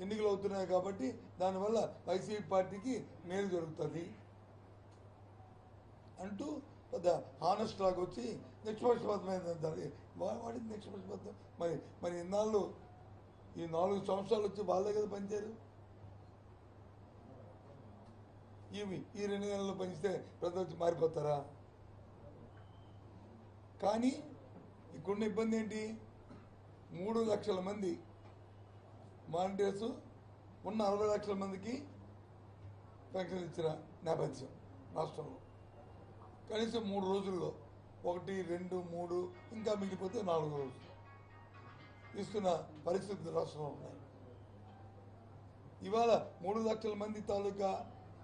ఎన్నికలు అవుతున్నాయి కాబట్టి దానివల్ల వైసీపీ పార్టీకి మేలు జరుగుతుంది అంటూ పెద్ద హానెస్ట్ లాగా వచ్చి నిష్పక్షపాతమైన వాడి నిష్పక్షపాతం. మరి ఇన్నాళ్ళు ఈ 4 సంవత్సరాలు వచ్చి వాళ్ళే కదా పనిచేయరు. ఈ 2 నెలల్లో పనిస్తే ప్రజలు వచ్చి మారిపోతారా? కానీ ఇక్కడున్న ఇబ్బంది ఏంటి? 3 లక్షల మంది వాలంటీర్స్ ఉన్న 60 లక్షల మందికి పెన్షన్ ఇచ్చిన నేపథ్యం రాష్ట్రంలో. కనీసం 3 రోజుల్లో 1, 2, 3 ఇంకా మిగిలిపోతే 4 రోజులు ఇస్తున్న పరిస్థితులు రాష్ట్రంలో ఉన్నాయి. ఇవాళ 3 లక్షల మంది తాలూకా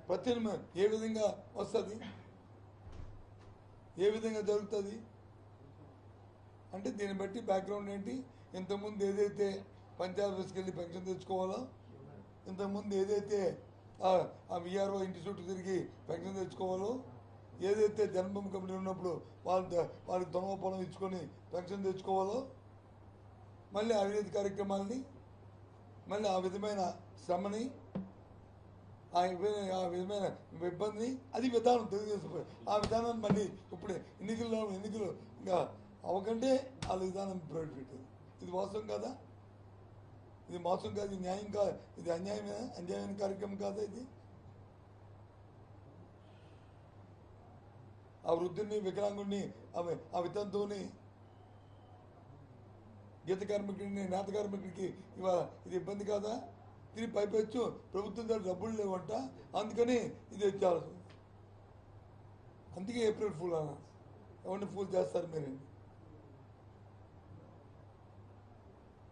ప్రత్యామ్నాయం ఏ విధంగా వస్తుంది, ఏ విధంగా జరుగుతుంది అంటే దీన్ని బట్టి బ్యాక్గ్రౌండ్ ఏంటి? ఇంతకుముందు ఏదైతే పంచాయత్ ఆఫీస్కి వెళ్ళి పెన్షన్ తెచ్చుకోవాలో, ఇంతకుముందు ఏదైతే ఆ విఆర్ఓ ఇంటి చుట్టూ తిరిగి పెన్షన్ తెచ్చుకోవాలో, ఏదైతే జన్మభూమి కమిటీ ఉన్నప్పుడు వాళ్ళకి దొంగ ఇచ్చుకొని పెన్షన్ తెచ్చుకోవాలో, మళ్ళీ అవినీతి కార్యక్రమాలని, మళ్ళీ ఆ విధమైన శ్రమని, ఆ విధమైన ఇబ్బందిని, అది విధానం తెలుగుదేశం. ఆ విధానాన్ని మళ్ళీ ఇప్పుడు ఎన్నికలు ఇంకా అవకంటే వాళ్ళ విధానం ప్రవేశపెట్టింది. ఇది మోసం కాదా? ఇది మోసం కాదు, ఇది న్యాయం కాదు, ఇది అన్యాయమైన కార్యక్రమం కాదా? ఇది ఆ వృద్ధుని, వికలాంగుడిని, ఆ వితంతువుని, గీత కార్మికుడిని, నేత కార్మికుడికి ఇవాళ ఇది ఇబ్బంది కాదా? తిరిగి పైపెచ్చు ప్రభుత్వం దగ్గర డబ్బులు లేవంట, అందుకని ఇది వచ్చారు. అందుకే ఏప్రిల్ ఫూల్ అన్న. ఎవరిని ఫూల్ చేస్తారు మీరు?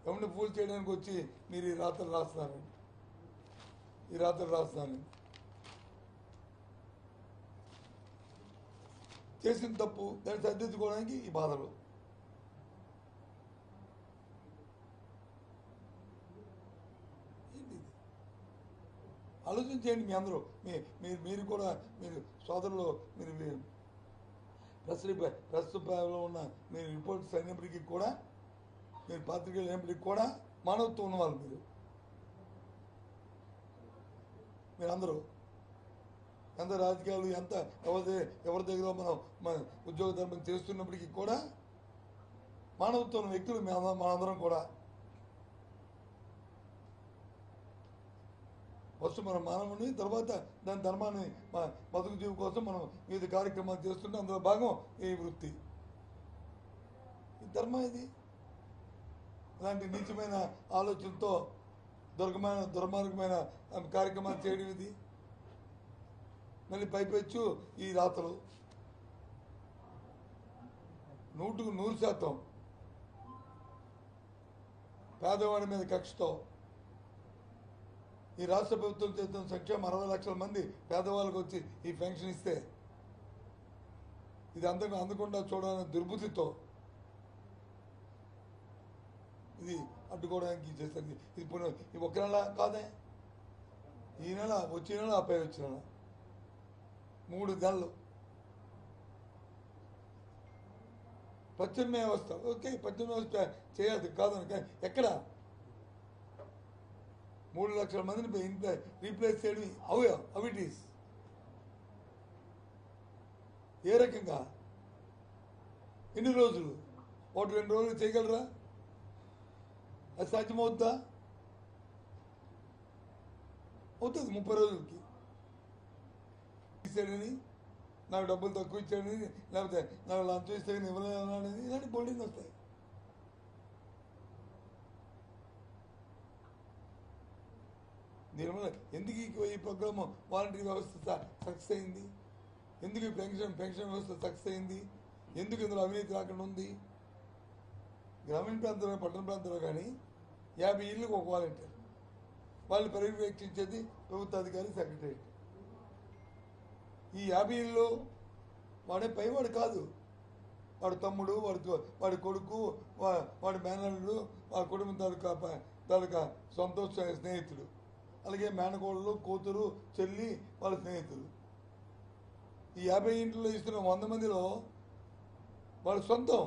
ఎవరిని ఫూల్ చేయడానికి వచ్చి మీరు ఈ రాత్రులు రాస్తున్నారండి, ఈ రాత్రులు రాస్తున్నారండి. చేసిన తప్పు దాన్ని సరిదిద్దుకోవడానికి ఈ బాధలు. ఏంటి ఆలోచించేయండి మీ అందరూ. మీరు కూడా మీరు సోదరులు, మీరు ప్రస్తుతంలో ఉన్న మీరు రిపోర్ట్స్ అయినప్పటికీ కూడా, మీరు పాత్రికేయులు అయినప్పటికీ కూడా మానవత్వం ఉన్నవాళ్ళు మీరందరూ. ఎంత రాజకీయాలు ఎంత ఎవరి దగ్గర మన ఉద్యోగ ధర్మం చేస్తున్నప్పటికీ కూడా మానవత్వం వ్యక్తులు మనందరం కూడా. ఫస్ట్ మనం మానవుని, తర్వాత దాని ధర్మాన్ని బతుకు జీవి కోసం మనం వివిధ కార్యక్రమాలు చేస్తుంటే అందులో భాగం ఈ వృత్తి, ఈ ధర్మం. ఇది ఇలాంటి నీచమైన ఆలోచనతో దుర్మార్గమైన కార్యక్రమాలు చేయడం ఇది. మళ్ళీ పైపెచ్చు ఈ రాతలు 100% పేదవాడి మీద కక్షతో ఈ రాష్ట్ర ప్రభుత్వం చేస్తున్న సంక్షేమం 60 లక్షల మంది పేదవాళ్ళకు వచ్చి ఈ పెన్షన్ ఇస్తే ఇది అందకుండా చూడాలనే దుర్బుద్ధితో ఇది అడ్డుకోవడానికి చేస్తుంది. ఇది ఒక నెల కాదే, ఈ నెల, వచ్చే నెల, ఆపై వచ్చిన నెల, 3 నెలలు ప్రత్యామ్నాయ వ్యవస్థ. ఓకే, ప్రత్యామ్నాయ వ్యవస్థ చేయాలి కాదని, కానీ ఎక్కడ 3 లక్షల మందిని రీప్లేస్ చేయడం హౌ ఇట్ ఈస్? ఏ రకంగా? ఎన్ని రోజులు? 1-2 రోజులు చేయగలరా? అది సాధ్యమవుతుందా? అవుతుంది 30 రోజులకి. ఇచ్చాడని, నాకు డబ్బులు తక్కువ ఇచ్చాడని, లేకపోతే నాకు లంచం ఇస్తే ఇవ్వలేదనేది, ఇలాంటి బోల్డింగ్ వస్తాయి. దీనివల్ల ఎందుకు ఈ ప్రోగ్రామ్ వాలంటరీ వ్యవస్థ సక్సెస్ అయింది? ఎందుకు పెన్షన్ వ్యవస్థ సక్సెస్ అయింది? ఎందుకు ఇందులో అవినీతి రాకుండా ఉంది? గ్రామీణ ప్రాంతంలో, పట్టణ ప్రాంతంలో కానీ 50 ఇళ్ళకు ఒక వాలంటీర్, వాళ్ళు పర్యవేక్షించేది ప్రభుత్వ అధికారి, సెక్రటరీ. ఈ 50 ఇళ్ళు వాడే పైవాడు కాదు, వాడు తమ్ముడు, వాడి కొడుకు, వాడి మేనల్లుడు, వాడి కుటుంబం తాలూకా సొంత స్నేహితుడు, అలాగే మేనకోడలు, కూతురు, చెల్లి, వాళ్ళ స్నేహితులు. ఈ 50 ఇంట్లో ఇస్తున్న 100 మందిలో వాళ్ళ సొంతం,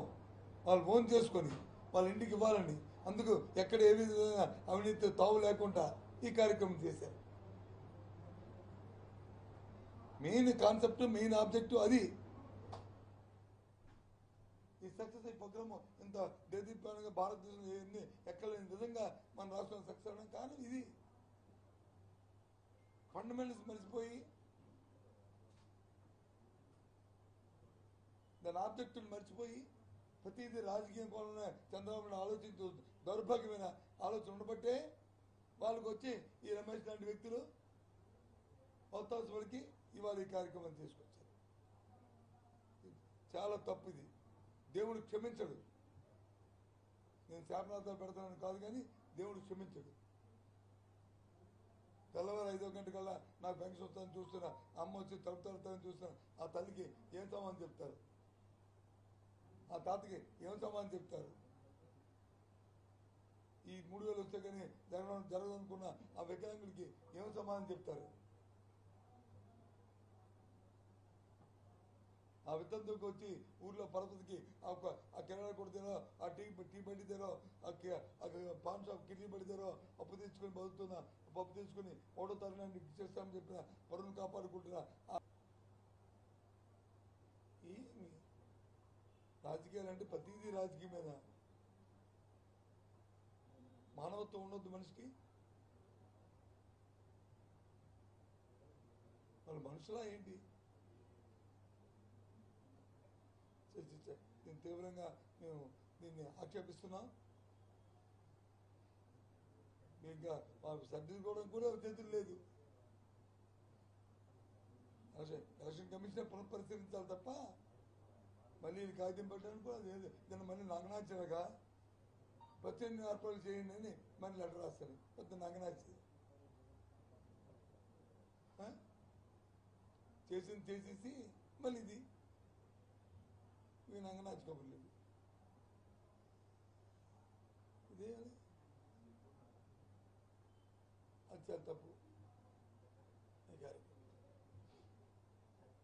వాళ్ళు ఫోన్ చేసుకొని వాళ్ళ ఇంటికి ఇవ్వాలని, అందుకు ఎక్కడ ఏ విధంగా అవినీతి తావు లేకుండా ఈ కార్యక్రమం చేశారు. మెయిన్ కాన్సెప్ట్, మెయిన్ ఆబ్జెక్టివ్ అది. ఈ సక్సెస్ ఈ ప్రోగ్రామ్ ఇంత దేదీప్యంగా భారతదేశంలో ఏంది ఎక్కలేని విధంగా మన రాష్ట్రం సక్సెస్ అవడం కారణం ఇది. ఫండమెంటల్స్ మర్చిపోయి, దాని ఆబ్జెక్టులు మర్చిపోయి ప్రతిదీ రాజకీయం కోణంలో చంద్రబాబు ఆలోచించు దౌర్భాగ్యమైన ఆలోచన ఉండబట్టే వాళ్ళకి వచ్చి ఈ రమేష్ లాంటి వ్యక్తులు అవతాసు వరకు ఇవాళ ఈ కార్యక్రమం తీసుకొచ్చారు. చాలా తప్పు ఇది. దేవుడు క్షమించడు. నేను శాపనార్థాలు పెడతానని కాదు, కానీ దేవుడు క్షమించడు. తెల్లవారు 5 గంటకల్లా నాకు పెన్షన్ వస్తుందని చూస్తున్నా, అమ్మ వచ్చి తలుపు తలుపుతానని చూస్తున్నా, ఆ తల్లికి ఏం సమాధానం చెప్తారు? ఆ తాతకి ఏం సమాధానం చెప్తారు? ఈ 3000 వస్తే కానీ జరగదనుకున్న ఆ వికలాంగుడికి ఏం సమాధానం చెప్తారు? ఆ వితంతువుకి వచ్చి ఊర్లో పరపతికి ఆ కిరాణా కొట్టు తీరో, ఆ టీ బండి తీరో, ఆ పాన్ షాప్ కిడ్నీ బండి తీరో అప్పు తెచ్చుకొని బతుకుతున్నా, పప్పు తెచ్చుకొని 1వ తరగతి చేస్తామని చెప్పిన పరువును కాపాడుకుంటున్నా. ఏమి రాజకీయాలు అంటే ప్రతిదీ రాజకీయమేనా? మానవత్వం ఉండొద్దు మనిషికి? వాళ్ళు మనుషులా ఏంటి? దీన్ని తీవ్రంగా మేము దీన్ని ఆక్షేపిస్తున్నాం. ఇంకా మాకు సర్దిద్దుకోవడం కూడా చేతులు లేదు. ఎలక్షన్ కమిషన్ పునఃపరిశీలించాలి తప్ప మళ్ళీ కాగితం పెట్టడానికి కూడా లేదు. దాన్ని మళ్ళీ నగనాచనగా ప్రత్యేక ఏర్పాటు చేయండి అని మళ్ళీ లెటర్ రాస్తారు. పెద్ద నగనాచి చేసేసి మళ్ళీ ఇది నంగనాచి కబుర్లు. ఇదే అది చాలా తప్పు.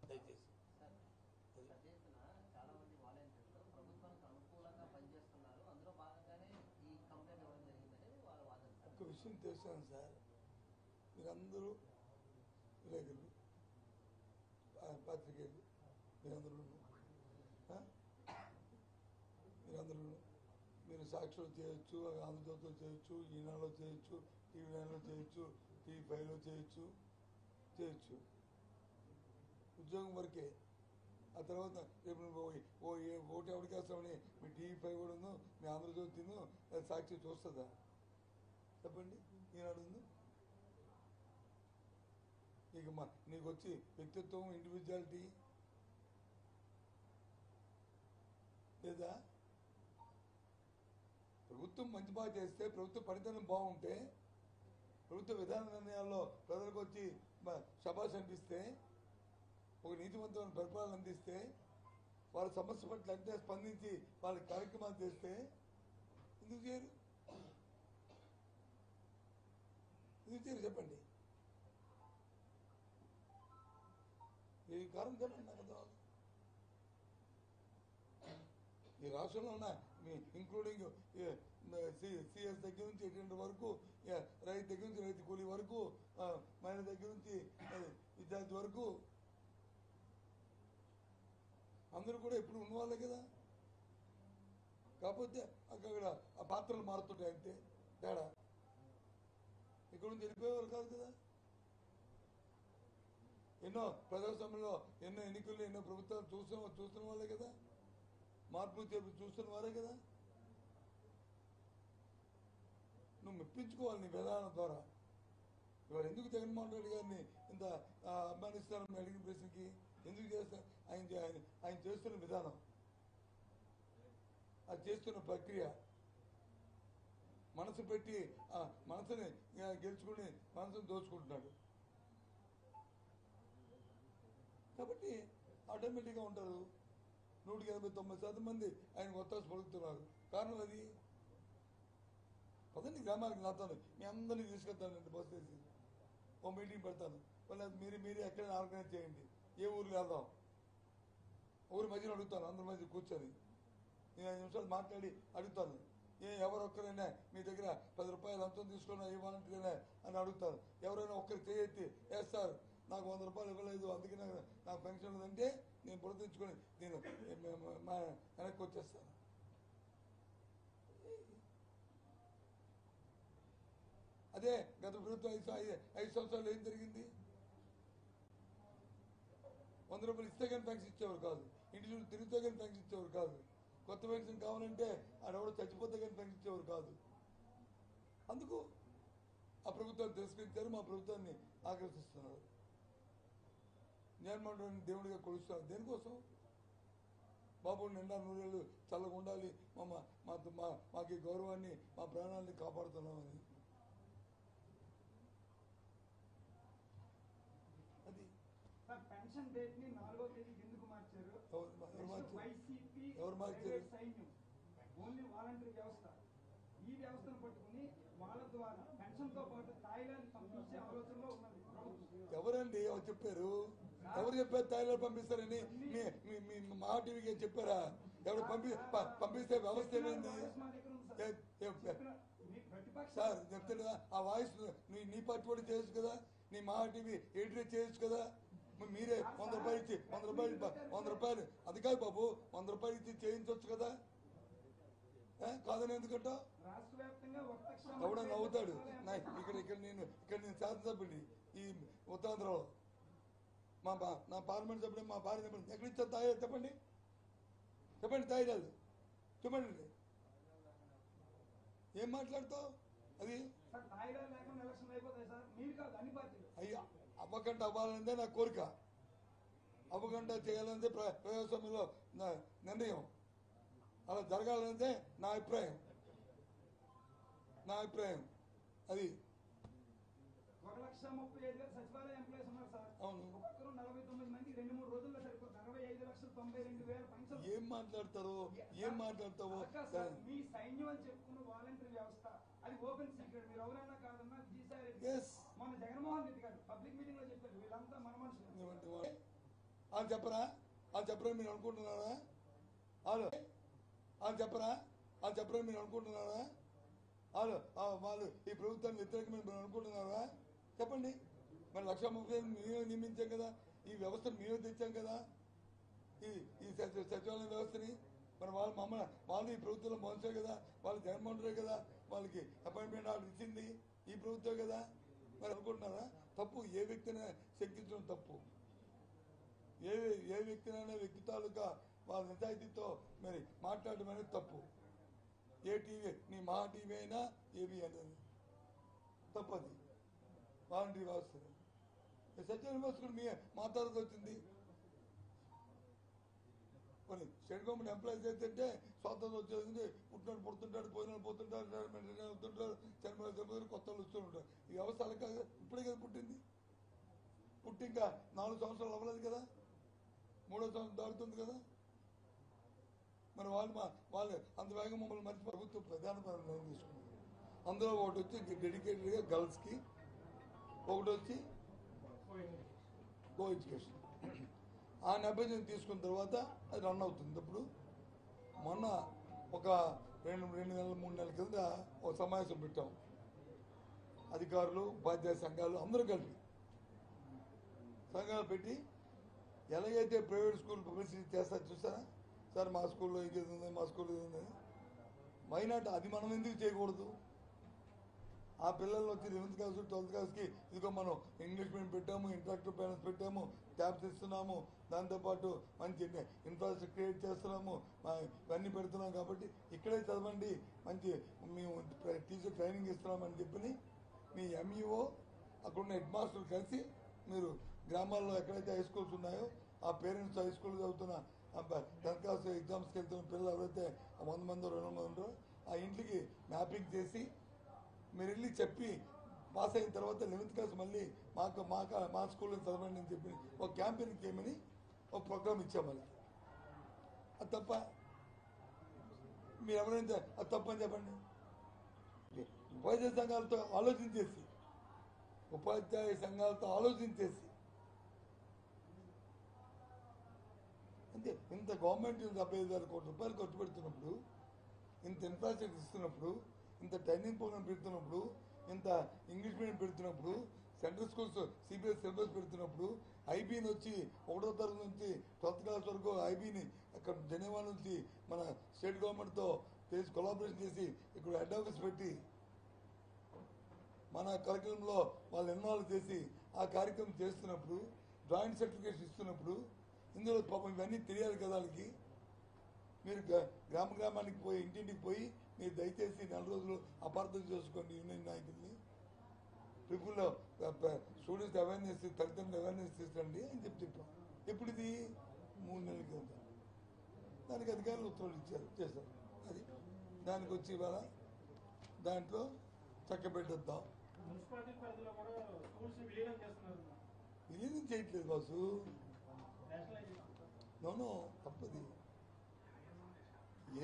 దయచేసి చాలా మంది వాలంటీర్లు ప్రభుత్వానికి అనుకూలంగా పనిచేస్తున్నారు, అందులో భాగంగానే ఈ కంప్లైంట్ ఇవ్వడం జరిగిందని వాళ్ళ వాదన. ఒక విషయం తెలుసాను సార్, మీరందరూ విలేకరులు, పాత్రికేయులు, మీరందరూ మీరు సాక్షులు చేయొచ్చు, ఆంధ్రజ్యోతిలో చేయొచ్చు, ఈనాడులో చేయొచ్చు, టీవీ 9లో చేయొచ్చు, టీవీ 5లో చేయొచ్చు. ఉద్యోగం వరకే. ఆ తర్వాత రేపు ఓటు ఎవరికి వేస్తామని మీ టీవీ 5 కూడా ఉందో, మీ ఆంధ్రజ్యోతిను సాక్షి చూస్తుందా? చెప్పండి. ఈనాడు ఉంది. నీకు వచ్చి వ్యక్తిత్వం, ఇండివిజువాలిటీ లేదా? ప్రభుత్వం మంచి బాగా చేస్తే, ప్రభుత్వ పనితనం బాగుంటే, ప్రభుత్వ విధాన నిర్ణయాల్లో ప్రజలకు వచ్చి శభాష్ అనిపిస్తే, ఒక నీతివంతమైన పరిపాలన అందిస్తే, వాళ్ళ సమస్య పట్ల అంటే స్పందించి వాళ్ళ కార్యక్రమాలు చేస్తే ఎందుకు చేయరు? చెప్పండి. ఈ కారణం చెప్పండి నాకు అర్థం. ఈ రాష్ట్రంలో ఉన్న ఇంక్లూడింగ్ సిఎస్ దగ్గర నుంచి ఎటువంటి వరకు, రైతు దగ్గర నుంచి రైతు కూలీ వరకు, మహిళ దగ్గర నుంచి విద్యార్థి వరకు అందరూ కూడా ఎప్పుడు ఉన్నవాళ్ళే కదా. కాకపోతే అక్కడ ఆ పాత్రలు మారుతుంటాయి అంతే తేడా. ఇక్కడ నుంచి వెళ్ళిపోయేవారు కాదు కదా. ఎన్నో ప్రజాస్వామ్యంలో ఎన్నో ఎన్నికల్లో ఎన్నో ప్రభుత్వాలు చూస్తున్న వాళ్ళే కదా. మార్పులు చేర్పులు చూస్తున్న వారే కదా. నువ్వు మెప్పించుకోవాలి నీ విధానం ద్వారా. ఇవాళ ఎందుకు జగన్మోహన్ రెడ్డి గారిని ఇంత అభిమానిస్తారని అడిగిన ప్రశ్నకి ఎందుకు చేస్తారు? ఆయన చేస్తున్న విధానం, అది చేస్తున్న ప్రక్రియ, మనసు పెట్టి మనసుని గెలుచుకుని మనసుని దోచుకుంటున్నాడు. కాబట్టి ఆటోమేటిక్గా ఉంటారు. 189% మంది ఆయనకు ఒత్తాసు పలుకుతున్నారు. కారణం అది. పదండి గ్రామాలకు నాతో మీ అందరినీ తీసుకెళ్తానండి, బస్ వేసి ఓ మీటింగ్ పెడతాను. వాళ్ళ మీరే ఎక్కడైనా ఆర్గనైజ్ చేయండి. ఏ ఊరికి వెళ్దాం, ఊరి మధ్యలో అడుగుతాను, అందరి మధ్య కూర్చొని నేను 5 నిమిషాలు మాట్లాడి అడుగుతాను. ఎవరొక్కరైనా మీ దగ్గర 10 రూపాయలు లంచం తీసుకున్నా ఏ వాలంటీర్నే అని అడుగుతారు. ఎవరైనా ఒక్కరు చేయెత్తి సార్ నాకు 100 రూపాయలు ఇవ్వలేదు అందుకే నాకు పెన్షన్ లేదంటే నేను బురదించుకొని నేను వెనక్కి వచ్చేస్తాను. అదే గత ప్రభుత్వం 5 సంవత్సరాలు ఏం జరిగింది? 100 రూపాయలు ఇస్తే కానీ పెన్షన్ ఇచ్చేవారు కాదు, ఇంటి చుట్టూ తిరిగితే కానీ పెన్షన్ ఇచ్చేవారు కాదు, కొత్త పెన్షన్ కావాలంటే ఆడెవడో చచ్చిపోతే కానీ పెన్షన్ ఇచ్చేవారు కాదు. అందుకు ఆ ప్రభుత్వాన్ని తిరస్కరించారు, మా ప్రభుత్వాన్ని ఆకర్షిస్తున్నారు. జగన్మోహన్ రెడ్డిని దేవుడిగా కొలుస్తున్నారు. దేనికోసం? బాబు నిండా నూరేళ్ళు చల్లగా ఉండాలి, మాకు ఈ గౌరవాన్ని మా ప్రాణాన్ని కాపాడుతున్నామని. అది పెన్షన్ డేట్ ని 4వ తేదీకి ఎందుకు మార్చారు? వైసీపీ సైన్యం ఓన్లీ వాలంటరీ వ్యవస్థ, ఈ వ్యవస్థను పట్టుకుని వాళ్ళ ద్వారా పెన్షన్ తో పాటు తాయిలాండ్ పంపించే ఆలోచనలో ఉన్నది ప్రభుత్వం. ఎవరండి చెప్పారు? ఎవరు చెప్పారు తాయిలాండ్ పంపిస్తారని? మీ మా టీవీకి చెప్పారా? ఎవరు పంపిస్తే వ్యవస్థ ఏమైంది సార్? చెప్తాడు ఆ వాయిస్ నీ పార్టీ కూడా చేయొచ్చు కదా, నీ మా టీవీ ఎడిట్ చేయొచ్చు కదా. మీరే 100 రూపాయలు ఇచ్చి 100 రూపాయలు అది కాదు బాబు, 100 రూపాయలు ఇచ్చి చేయించవచ్చు కదా. కాదని ఎందుకంట ఎవడో నవ్వుతాడు. ఇక్కడ నేను శాసనసభ్యుడిని ఈ ఉత్తరాంధ్రలో, నా పార్లమెంట్ సభ్యుడు మా భార్య చెప్పండి ఎక్కడిచ్చా తాయి చెప్పండి తాయిరాదు చెప్పండి. ఏం మాట్లాడతావు? అది అయ్యా అవ్వకంట అవ్వాలనేదే నా కోరిక, అవ్వకంట చేయాలనేదే ప్రజాస్వామ్యంలో నిర్ణయం, అలా జరగాలనేదే నా అభిప్రాయం. అది 1,35,000 సచివాలయ ఎంప్లాయీస్ ఉన్నారు సార్. అవును, ఒక్కరు 49 మంది 2-3 రోజుల్లో సరిపోతుంది. 65,92,000 పెన్షన్. ఏం మాట్లాడతావు? మీ సైన్యం అని చెప్పుకున్న వాలంటరీ వ్యవస్థ అది ఓపెన్ సీక్రెట్. మీరు ఎవరైనా కాదన్నా విజయసాయి రెడ్డి మన జగన్మోహన్ రెడ్డి గారు పబ్లిక్ మీటింగ్ లో చెప్పారు వీళ్ళంతా మన మనుషులు. చెప్పరా మీరు అనుకుంటున్నారా? చెప్పరా మీరు అనుకుంటున్నారా? వాళ్ళు ఈ ప్రభుత్వాన్ని వ్యతిరేకమైన మీరు అనుకుంటున్నారా? చెప్పండి. మరి 1,30,000 మేమే నియమించాం కదా, ఈ వ్యవస్థను మేమే తెచ్చాం కదా, ఈ సచివాలయ వ్యవస్థని. మరి వాళ్ళు ఈ ప్రభుత్వంలో మోసారు కదా, వాళ్ళు జగన్మోహన్ రెడ్డి కదా వాళ్ళకి అపాయింట్మెంట్ ఆర్డర్ ఇచ్చింది ఈ ప్రభుత్వం కదా. మరి అనుకుంటున్నారా? తప్పు. ఏ వ్యక్తిని శంకించడం తప్పు. ఏ వ్యక్తినైనా వ్యక్తి తాలూకా వాళ్ళ నిజాయితీతో మరి మాట్లాడడం అనేది తప్పు. ఏ టీవీ, నీ మా టీవీ అయినా ఏబీ అనేది తప్పది. వాలంటరీ వ్యవస్థ సచివాలయ వ్యవస్థ కూడా మా తరగతి వచ్చింది. కొన్ని స్టేట్ గవర్నమెంట్ ఎంప్లాయీస్ అయితే స్వాతంత్రం వచ్చేది పుడుతుంటాడు, పోతుంటాడు, అవుతుంటారు, చనిపోయి కొత్త వాళ్ళు వస్తూ ఉంటారు. ఈ వ్యవస్థ అలా కాదు, ఇప్పుడే కదా పుట్టింది. పుట్టి ఇంకా 4 సంవత్సరాలు అవ్వలేదు కదా, 3వ సంవత్సరం దాడుతుంది కదా. మరి వాళ్ళు అంత వేగం మమ్మల్ని మర్చి ప్రభుత్వం ప్రధాన నిర్ణయం తీసుకున్నారు. అందులో ఒకటి వచ్చి డెడికేటెడ్గా గర్ల్స్కి, ఒకటి వచ్చి కో ఎడ్యుకేషన్. ఆ నేపథ్యం తీసుకున్న తర్వాత అది రన్ అవుతుంది. ఇప్పుడు మొన్న ఒక 2 నెలలు 3 నెలల కింద ఒక సమావేశం పెట్టాం. అధికారులు, ఉపాధ్యాయ సంఘాలు అందరూ కలిపి సంఘాలు పెట్టి ఎలాగైతే ప్రైవేట్ స్కూల్ పబ్లిసిటీ చేస్తారు చూసారా సార్, మా స్కూల్లో ఇది ఉంది, మా స్కూల్లో ఇది ఉంది. మైనాట్ అది మనం ఎందుకు చేయకూడదు? ఆ పిల్లలు వచ్చి 11th క్లాస్ 12th క్లాస్కి ఇదిగో మనం ఇంగ్లీష్ మీడియం పెట్టాము, ఇంటరాక్టివ్ ప్యానల్స్ పెట్టాము, ట్యాబ్స్ ఇస్తున్నాము, దాంతోపాటు మంచి ఇన్ఫ్రాస్ట్రక్చర్ క్రియేట్ చేస్తున్నాము, ఇవన్నీ పెడుతున్నాం కాబట్టి ఇక్కడే చదవండి, మంచి మేము టీచర్ ట్రైనింగ్ ఇస్తున్నామని చెప్పి మీ ఎంఈఓ అక్కడున్న హెడ్ మాస్టర్ కలిసి మీరు గ్రామాల్లో ఎక్కడైతే హై స్కూల్స్ ఉన్నాయో ఆ పేరెంట్స్ హై స్కూల్ చదువుతున్న 10th క్లాస్ ఎగ్జామ్స్కి వెళ్తున్న పిల్లలు ఎవరైతే 100 మంది 200 మంది ఉంటారో ఆ ఇంటికి మ్యాపింగ్ చేసి మీరు వెళ్ళి చెప్పి పాస్ అయిన తర్వాత 11th క్లాస్ మళ్ళీ మా స్కూల్లో చదవండి అని చెప్పి ఒక క్యాంపెయిన్ చేయమని ఒక ప్రోగ్రామ్ ఇచ్చాం. మళ్ళీ అది తప్ప? మీరు ఎవరైనా అది తప్పని చెప్పండి. ఉపాధ్యాయ సంఘాలతో ఆలోచించేసి అంతే. ఇంత గవర్నమెంట్ 75,000 కోట్ల రూపాయలు ఖర్చు పెడుతున్నప్పుడు ఇంత ఇన్ఫ్రాస్ట్రక్చర్ ఇస్తున్నప్పుడు, ఇంత ట్రైనింగ్ ప్రోగ్రామ్ పెడుతున్నప్పుడు, ఇంత ఇంగ్లీష్ మీడియం పెడుతున్నప్పుడు, సెంట్రల్ స్కూల్స్ సిబిఎస్ సిలబస్ పెడుతున్నప్పుడు, ఐబీని వచ్చి 1వ తరగతి నుంచి 12th క్లాస్ వరకు ఐబీని అక్కడ జెనీవా నుంచి మన స్టేట్ గవర్నమెంట్తో చేసి కొలాబరేషన్ చేసి ఇక్కడ హెడ్ ఆఫీస్ పెట్టి మన కరికులంలో వాళ్ళు ఇన్వాల్వ్ చేసి ఆ కార్యక్రమం చేస్తున్నప్పుడు, జాయింట్ సర్టిఫికేషన్ ఇస్తున్నప్పుడు, ఇందులో పాపం ఇవన్నీ తెలియాలి కదా వాళ్ళకి. మీరు గ్రామానికి పోయి ఇంటింటికి పోయి మీరు దయచేసి 4 రోజులు అపార్థం చేసుకోండి యూనియన్ నాయకుల్ని, పీపుల్లో స్టూడెంట్స్ అవేర్నెస్, తల్లిదండ్రులు అవేర్నెస్ తీసుకురండి అని చెప్పాం. ఎప్పుడు ఇది 3 నెలల క్రితం. దానికి అధికారులు ఉత్తర్వులు ఇచ్చారు, చేశారు. అది దానికి వచ్చి ఇవాళ దాంట్లో చక్కబెట్టేద్దాం. మున్సిపాలిటీ పరిధిలో కూడా స్కూల్స్ విలీనం చేస్తున్నారు. విలీనం చేయట్లేదు బాసు, నోనో తప్పది.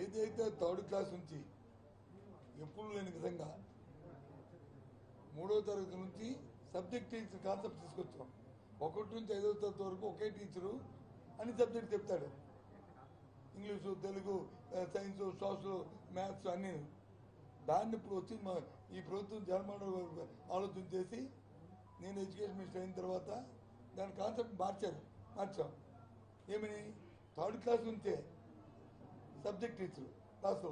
ఏదైతే 3rd క్లాస్ నుంచి ఎప్పుడు లేని విధంగా 3వ తరగతి నుంచి సబ్జెక్ట్ టీచర్ కాన్సెప్ట్ తీసుకొచ్చాం. 1 నుంచి 5వ తరగతి వరకు ఒకే టీచరు అన్ని సబ్జెక్ట్ చెప్తాడు. English, Telugu, science, social, maths అన్నీ. దాన్ని ఇప్పుడు వచ్చి ఈ ప్రభుత్వం జగన్మోహన్ ఆలోచన చేసి నేను ఎడ్యుకేషన్ మినిస్టర్ అయిన తర్వాత దాని కాన్సెప్ట్ మార్చాం. ఏమని 3rd క్లాస్ నుంచే సబ్జెక్ట్ టీచరు క్లాసులో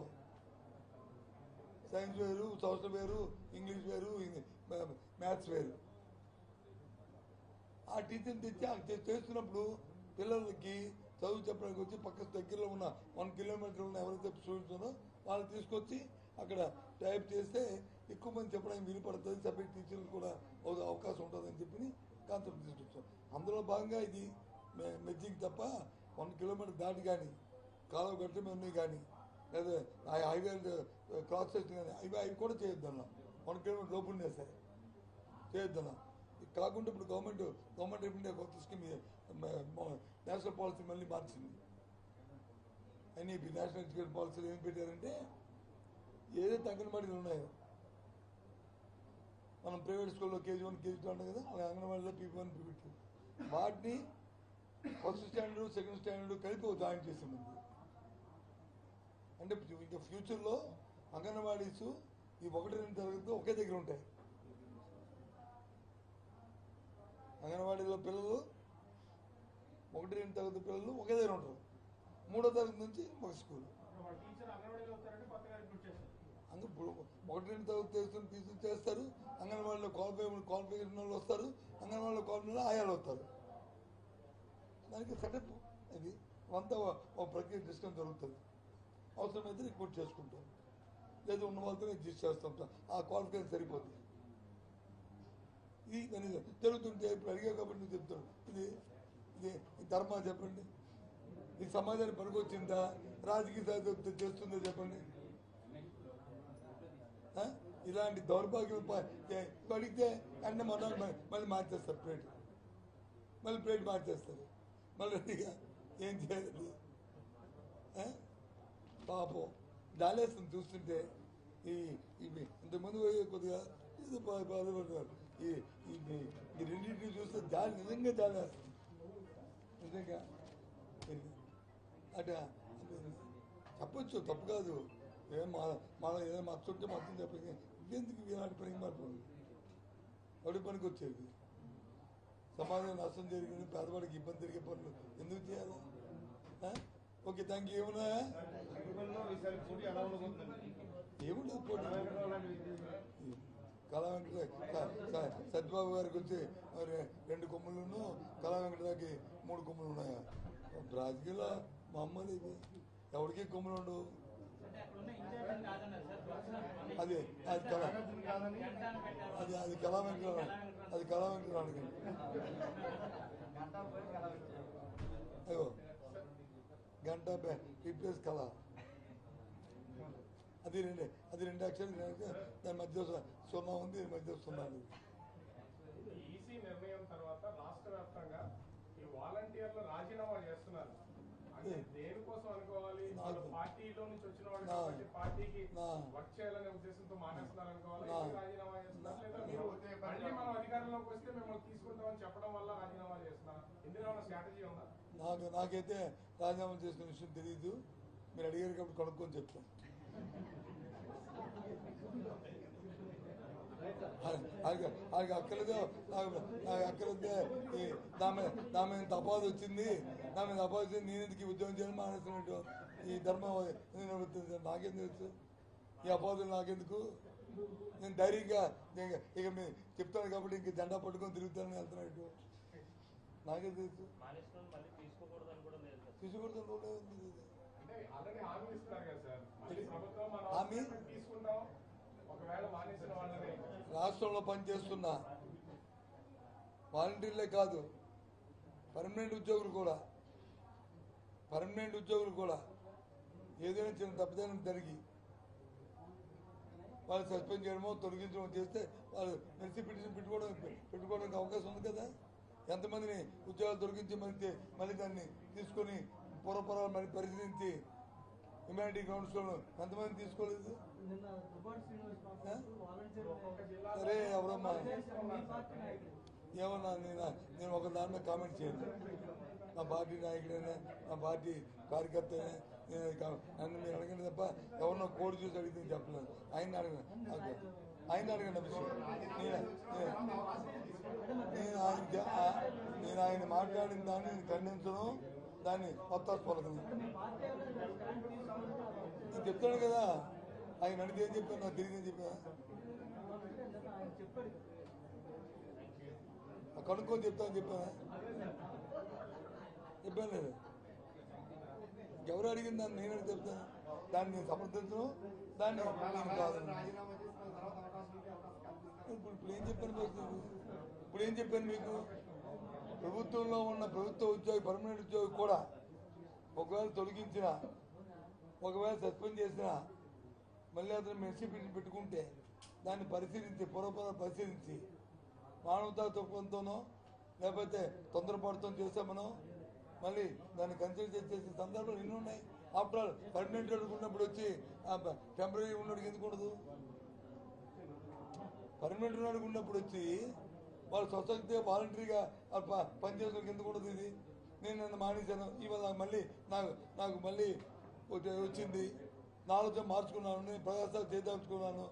సైన్స్ వేరు, సోషల్ వేరు, ఇంగ్లీష్ వేరు, మ్యాథ్స్ వేరు. ఆ టీచర్ని తెచ్చి చేస్తున్నప్పుడు పిల్లలకి చదువు చెప్పడానికి వచ్చి పక్క దగ్గరలో ఉన్న 1 కిలోమీటర్ ఉన్న ఎవరైతే స్టూడెంట్స్ ఉన్నో వాళ్ళు తీసుకొచ్చి అక్కడ టైప్ చేస్తే ఎక్కువ మంది చెప్పడానికి వీలు పడుతుంది, సపరేట్ టీచర్లు కూడా అవకాశం ఉంటుందని చెప్పి కాన్సెప్ట్ తీసుకొచ్చాం. అందులో భాగంగా ఇది మెజ్జింగ్ తప్ప 1 కిలోమీటర్ దాటి కానీ కాలువ గట్ల మీద ఉన్నాయి కానీ లేదా హైవే క్రాస్ సెక్షన్ కానీ అవి కూడా చేయొద్దన్నాం. 1 కిలోమీటర్ లోపు ఉండే సరే చేయొద్దన్నాం. కాకుండా ఇప్పుడు గవర్నమెంట్ ఆఫ్ ఇండియా కొత్త స్కీమ్ నేషనల్ పాలసీ మళ్ళీ మార్చింది. ఎన్ఈపీ నేషనల్ ఎడ్యుకేషన్ పాలసీలో ఏం పెట్టారంటే ఏదైతే అంగన్వాడీలు ఉన్నాయో మనం ప్రైవేట్ స్కూల్లో KG1, KG2 ఉంటాం కదా, అలా అంగన్వాడీలో PP1, PP2 వాటిని 1st స్టాండర్డ్ 2nd స్టాండర్డ్ కలిపి జాయిన్ చేసింది. అంటే ఇంకా ఫ్యూచర్లో అంగన్వాడీస్ ఈ 1, 2 తరగతి ఒకే దగ్గర ఉంటాయి. అంగన్వాడీలో పిల్లలు 1, 2 తరగతి పిల్లలు ఒకే దగ్గర ఉంటారు. 3వ తరగతి నుంచి ఒక స్కూల్. 1, 2 తరగతి చేస్తారు. అంగన్వాడీలో క్వాలిఫికేషన్ వాళ్ళు వస్తారు. అంగన్వాడీలో క్వాలిఫికేషన్ ఆయాలు వస్తారు. దానికి సెటప్ ఇది అంతా ఒక ప్రక్రియ డిస్కస్ జరుగుతుంది. అవసరమైతే రిక్రూట్ చేసుకుంటాం, లేదా ఉన్న వాళ్ళతో అడ్జస్ట్ చేస్తుంటాం. ఆ క్వాలిఫికేషన్ సరిపోతుంది. ఇది జరుగుతుంటే ఇప్పుడు అడిగా కాబట్టి నువ్వు చెప్తాను. ఇది ఇది ధర్మా చెప్పండి. ఈ సమాజానికి పనికొచ్చిందా? రాజకీయ చేస్తుందో చెప్పండి. ఇలాంటి దౌర్భాగ్యం అడిగితే అన్న మళ్ళీ మార్చేస్తారు ప్లేట్, మళ్ళీ ప్లేట్ మార్చేస్తారు. మళ్ళీ రెడీగా ఏం చేయాలి? పాపం జాలేస్తుంది చూస్తుంటే. ఇంతకుముందు కొద్దిగా ఏదో బాధపడతారు. ఈ రెండింటిని చూస్తే నిజంగా జాలేస్తుంది. నిజంగా అట చెప్పచ్చు, తప్పు కాదు. ఏదైనా మర్చుంటే మొత్తం చెప్పి ఎందుకు ఇలాంటి పనికి మాట్లాడు వాడి పనికి వచ్చేది. సమాజం నష్టం జరిగింది, పేదవాడికి ఇబ్బంది జరిగే పనులు ఎందుకు చేయాలి? Okay, thank you. ఏమన్నా ఏముండదు పోటీ. కళా వెంకట సత్యబాబు గారికి వచ్చి 2 కొమ్ములను, కళా వెంకటకి 3 కొమ్ములు ఉన్నాయా? రాజకీయాల్లో మామూలు ఇది. ఎవరికి కొమ్ములు ఉండవు. అది కళా వెంకట, అది కళా వెంకట. అయ్యో గంట రిప్లేస్ కళ, అది 2 అక్షరాలు. దాని మధ్య 0 ఉంది, మధ్య 0 ఉంది. ఈసీ నిర్ణయం తర్వాత రాష్ట్ర వ్యాప్తంగా ఈ వాలంటీర్లు రాజీనామా చేస్తున్నారు. అంటే దేనికోసం అనుకోవాలి? పార్టీలో నుంచి వచ్చిన వాళ్ళు కాబట్టి పార్టీకి వర్క్ చేయాలనే ఉద్దేశంతో మానేస్తున్నారు అనుకోవాలి. రాజీనామా చేస్తున్నారు, లేదా మీరు మళ్ళీ మనం అధికారంలోకి వస్తే మిమ్మల్ని తీసుకుంటామని చెప్పడం వల్ల రాజీనామా చేస్తున్నారు? ఇందులో స్ట్రాటజీ ఉందా? నాకైతే రాజీనామా చేసుకునే విషయం తెలియదు. మీరు అడిగారు కాబట్టి కనుక్కొని చెప్తాను. అది అక్కలేదు, నాకు అక్కలేదే నా మీద తపాదు వచ్చింది, నేను ఎందుకు ఈ ఉద్యోగం చేయడం మానేస్తున్నట్టు ఈ ధర్మం నాకేం తెలుసు, ఈ అపాదులు నాకెందుకు, నేను ధైర్యంగా ఇక మీరు చెప్తాను కాబట్టి ఇంక జెండా పట్టుకొని తిరుగుతానని వెళ్తున్నట్టు నాకేం తెలుసు. తీసుకోకూడదు హామీ రాష్ట్రంలో పనిచేస్తున్న వాలంటీర్లే కాదు, పర్మనెంట్ ఉద్యోగులు కూడా ఏదైనా చిన్న తప్పిదనం జరిగి వాళ్ళు సస్పెండ్ చేయడమో తొలగించడమో చేస్తే వాళ్ళు మెరిసి పిటిషన్ పెట్టుకోవడానికి అవకాశం ఉంది కదా. ఎంతమందిని ఉద్యోగాలు తొలగించి మళ్ళీ దాన్ని తీసుకొని పూర్వపరాలు మళ్ళీ పరిశీలించి హ్యుమానిటీ గ్రౌండ్స్లో ఎంతమంది తీసుకోలేదు. సరే ఎవరమ్మా ఏమన్నా నేను ఒక దాని మీద కామెంట్ చేయను. నా పార్టీ నాయకుడైనా నా పార్టీ కార్యకర్తనే నన్ను మీరు అడగండి తప్ప ఎవరినో కోడ్ చూసి అడిగితే చెప్పలేదు. ఆయన అడగండి విషయం. నేను ఆయన మాట్లాడిన దాన్ని నేను ఖండించను, దాన్ని మొత్తం నేను చెప్తాను కదా. ఆయన అడిగితే ఏం చెప్పాను, నాకు తెలియదు ఏం చెప్పా, కనుక్కొని చెప్తాను చెప్పాను లేదు. ఎవరు అడిగింది దాన్ని నేను చెప్తాను, దాన్ని నేను సమర్థించను, దాన్ని నేను కాదు. ఇప్పుడు ఏం చెప్పాను మీకు, ప్రభుత్వంలో ఉన్న ప్రభుత్వ ఉద్యోగి పర్మనెంట్ ఉద్యోగి కూడా ఒకవేళ తొలగించినా ఒకవేళ సస్పెండ్ చేసినా మళ్ళీ అతను మెర్సీ పెట్టుకుంటే దాన్ని పరిశీలించి పరిశీలించి మానవతా తత్వంతోనో లేకపోతే తొందరపాటుతో చేసామనో మళ్ళీ దాన్ని కన్సిడర్ చేసే సందర్భాలు ఎన్ని ఉన్నాయి. ఆఫ్టర్ ఆల్ పర్మనెంట్ ఉన్నప్పుడు వచ్చి టెంపరీ ఉన్నోడికి ఎందుకు ఉండదు, పర్మనెంట్ ఉన్నోడికి ఉన్నప్పుడు వచ్చి వాళ్ళు స్వచ్ఛంగా వాలంటరీగా పనిచేసేందుకు ఎందుకు ఉండదు. ఇది నేను నన్ను మానేశాను, ఇవాళ మళ్ళీ నాకు మళ్ళీ వచ్చింది, నా ఆలోచన మార్చుకున్నాను, నేను ప్రయాసాలు చేదలుచుకున్నాను,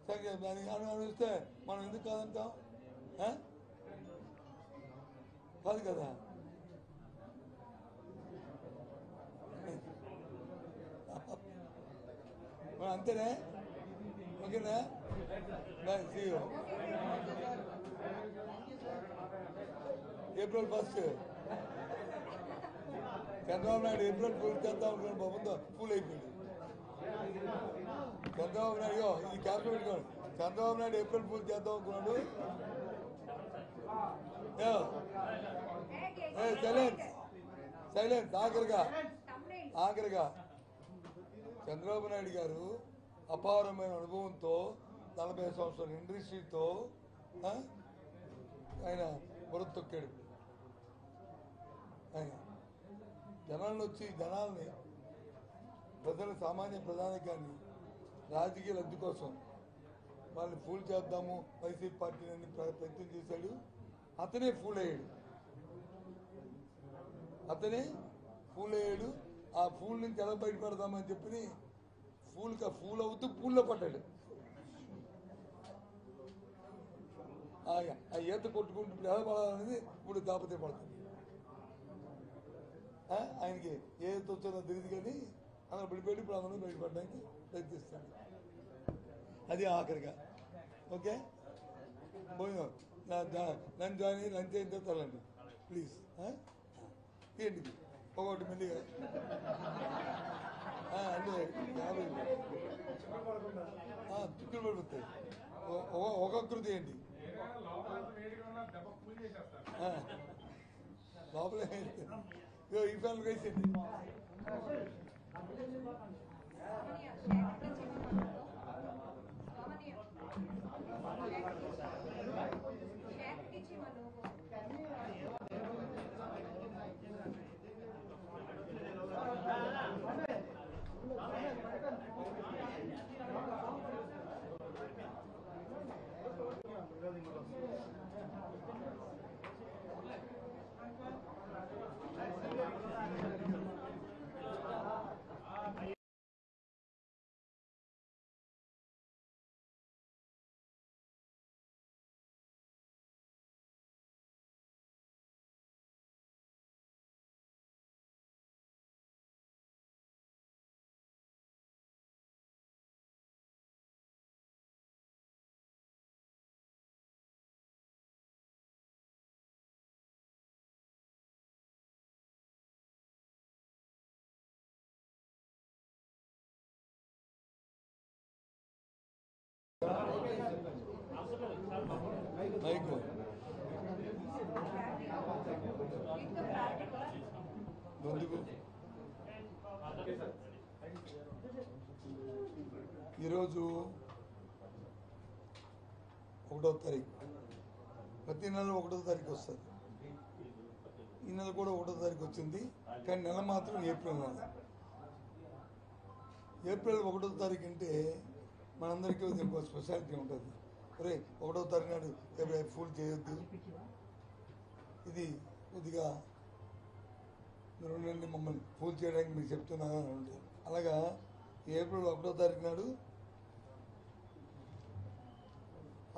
సరే దాన్ని అనుభవిస్తే మనం ఎందుకు కాదంటాం, కాదు కదా. అంతేనే, ఓకేనా, bye, see you. April 1st Chandrababu Naidu April fool చేద్దాం అనుకున్నాడు, బాబుతో ఫుల్ అయిపోయింది. చంద్రబాబు నాయుడు ఈ క్యాప్ పెట్టుకోండి, చంద్రబాబు నాయుడు ఏప్రిల్ ఫుల్ చేద్దాం అనుకున్నాడు. సైలెన్స్ ఆఖరిగా చంద్రబాబు నాయుడు గారు అపారమైన అనుభవంతో 40 సంవత్సరాల ఇండస్ట్రీతో ఆయన బురద తొక్కాడు. ఆయన జనాలను వచ్చి జనాల్ని సామాన్య ప్రధానికాన్ని రాజకీయ లబ్ధి కోసం వాళ్ళని ఫూల్ చేద్దాము వైసీపీ పార్టీని ప్రయత్నం చేశాడు. అతనే ఫూల్ అయ్యాడు. ఆ ఫూల్ నుంచి ఎలా బయటపడదామని చెప్పి ఫూల్ అవుతూ పూల్లో పడ్డాడు. ఆ ఈత కొట్టుకుంటూ ఇప్పుడు ఎలా పడాలనేది ఇప్పుడు దాపతే పడుతుంది. ఆయనకి ఏదైతే వచ్చారో తెలియదు కానీ అందరూ విడిపోయి ఇప్పుడు అందరూ బయటపడడానికి ప్రయత్నిస్తాడు. అది ఆఖరిగా ఓకే పోయినా లంచ్ అయిన తర్వాత వెళ్ళండి ప్లీజ్. ఏంటిది ఒకటి మెల్లిగా అంటే 50 చుక్కలు పడిపోతాయి. ఒక్కొక్కరిది ఏంటి లోపలే ఈ ఫ్యామిలీ వేసేయండి. మైక్ ఎందుకు ఈరోజు 1వ తారీఖు, ప్రతి నెల 1వ తారీఖు వస్తుంది. ఈ నెల కూడా 1వ తారీఖు వచ్చింది, కానీ నెల మాత్రం ఏప్రిల్ నెల. ఏప్రిల్ 1వ తారీఖు అంటే మనందరికీ ఇంకో స్పెషాలిటీ ఉంటుంది. అరే 1వ తారీఖు నాడు ఎప్పుడైనా ఫుల్ చేయొద్దు, ఇది కొద్దిగా మీరు ఉండండి, మమ్మల్ని ఫుల్ చేయడానికి మీకు చెప్తున్నాను అని ఉంటారు. అలాగా ఏప్రిల్ 1వ తారీఖు నాడు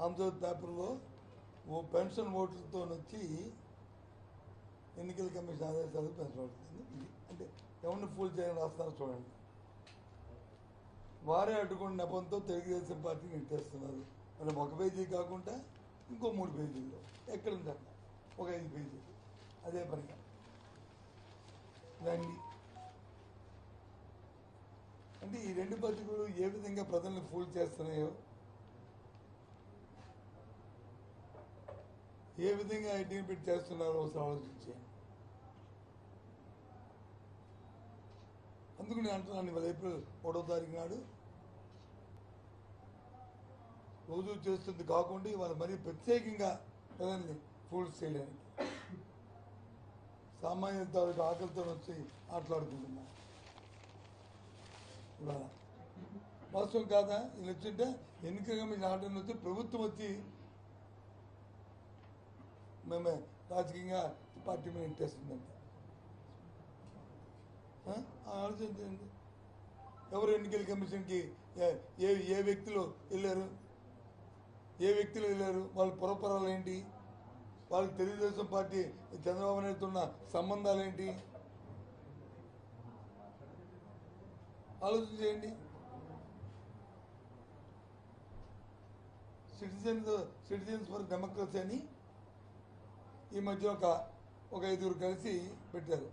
ఆంధ్రజ్యోతి పేపర్లో పెన్షన్ ఓట్లతో వచ్చి ఎన్నికల కమిషన్ ఆదేశాలు పెన్షన్ ఓట్లు అంటే ఎవరిని ఫుల్ చేయని రాస్తారో చూడండి. వారే అడ్డుకున్న నెపంతో తెలుగుదేశం పార్టీని నెట్టేస్తున్నారు. మరి ఒక పేజీ కాకుండా ఇంకో 3 పేజీల్లో ఎక్కడ ఉందంట ఒక 5 పేజీలు అదే పనిగా రండి. అంటే ఈ 2 పత్రికలు ఏ విధంగా ప్రజల్ని ఫూల్ చేస్తున్నాయో, ఏ విధంగా ఐటీని పెట్టి చేస్తున్నారో ఒకసారి ఆలోచించేయండి. అందుకు నేను అంటున్నాను, ఇవాళ ఏప్రిల్ 1వ తారీఖు నాడు రోజు చేస్తుంది కాకుండా ఇవాళ మరీ ప్రత్యేకంగా ప్రజల్ని ఫూల్స్ చేయడానికి సామాన్య తాలూకు ఆకలితో వచ్చి ఆటలాడుకుంటున్నారు. ఇవాళ వాస్తవం కాదా? వీళ్ళు వచ్చింటే ఎన్నికగా మీకు ఆటలు వచ్చి ప్రభుత్వం వచ్చి మేమే రాజకీయంగా పార్టీ మీద ఇంటేస్తుందంట. ఆలోచించండి, ఎవరు ఎన్నికల కమిషన్కి ఏ వ్యక్తులు వెళ్ళారు, వాళ్ళ పురపరాలు ఏంటి, వాళ్ళకి తెలుగుదేశం పార్టీ చంద్రబాబు నాయుడుతో ఉన్న సంబంధాలు ఏంటి ఆలోచన చేయండి. సిటిజన్స్ ఫర్ డెమోక్రసీ అని ఈ మధ్య ఒక 5గురు కలిసి పెట్టారు,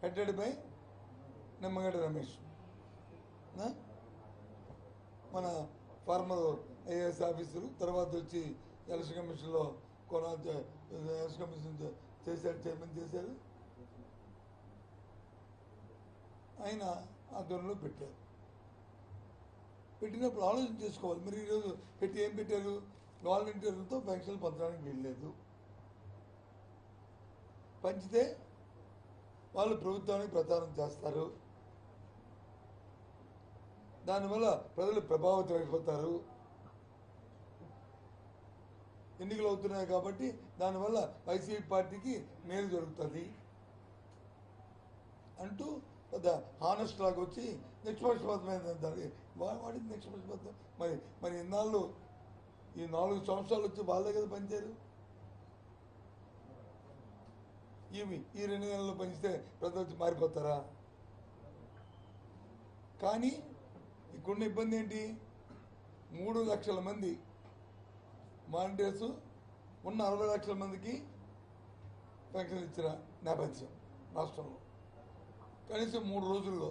హెడెడ్ బై నిమ్మగడ్డ రమేష్, మన ఫార్మర్ ఐఏఎస్ ఆఫీసరు, తర్వాత వచ్చి ఎలక్షన్ కమిషన్లో ఎలక్షన్ కమిషన్ చేశారు, చైర్మన్ చేశారు. ఆయన ఆధ్వర్యంలో పెట్టారు. పెట్టినప్పుడు ఆలోచన చేసుకోవాలి. మరి ఈరోజు ఏం పెట్టారు? వాలంటీర్లతో పెన్షన్లు పంచడానికి వీల్లేదు, పంచితే వాళ్ళు ప్రభుత్వానికి ప్రచారం చేస్తారు, దానివల్ల ప్రజలు ప్రభావితం అయిపోతారు, ఎన్నికలు అవుతున్నాయి కాబట్టి దానివల్ల వైసీపీ పార్టీకి మేలు జరుగుతుంది అంటూ పెద్ద హానెస్ట్ లాగా వచ్చి నిష్పక్షపాతమైన వాడింది నిష్పక్షపాతం. మరి ఇన్నాళ్ళు ఈ 4 సంవత్సరాలు వచ్చి వాళ్ళే కదా పనిచారు. ఈ 2 నెలల్లో పనిస్తే ప్రజలు వచ్చి మారిపోతారా? కానీ ఇక్కడున్న ఇబ్బంది ఏంటి? 3 లక్షల మంది వాలంటీర్స్ ఉన్న 60 లక్షల మందికి పెన్షన్ ఇచ్చిన నేపథ్యం రాష్ట్రంలో. కనీసం 3 రోజుల్లో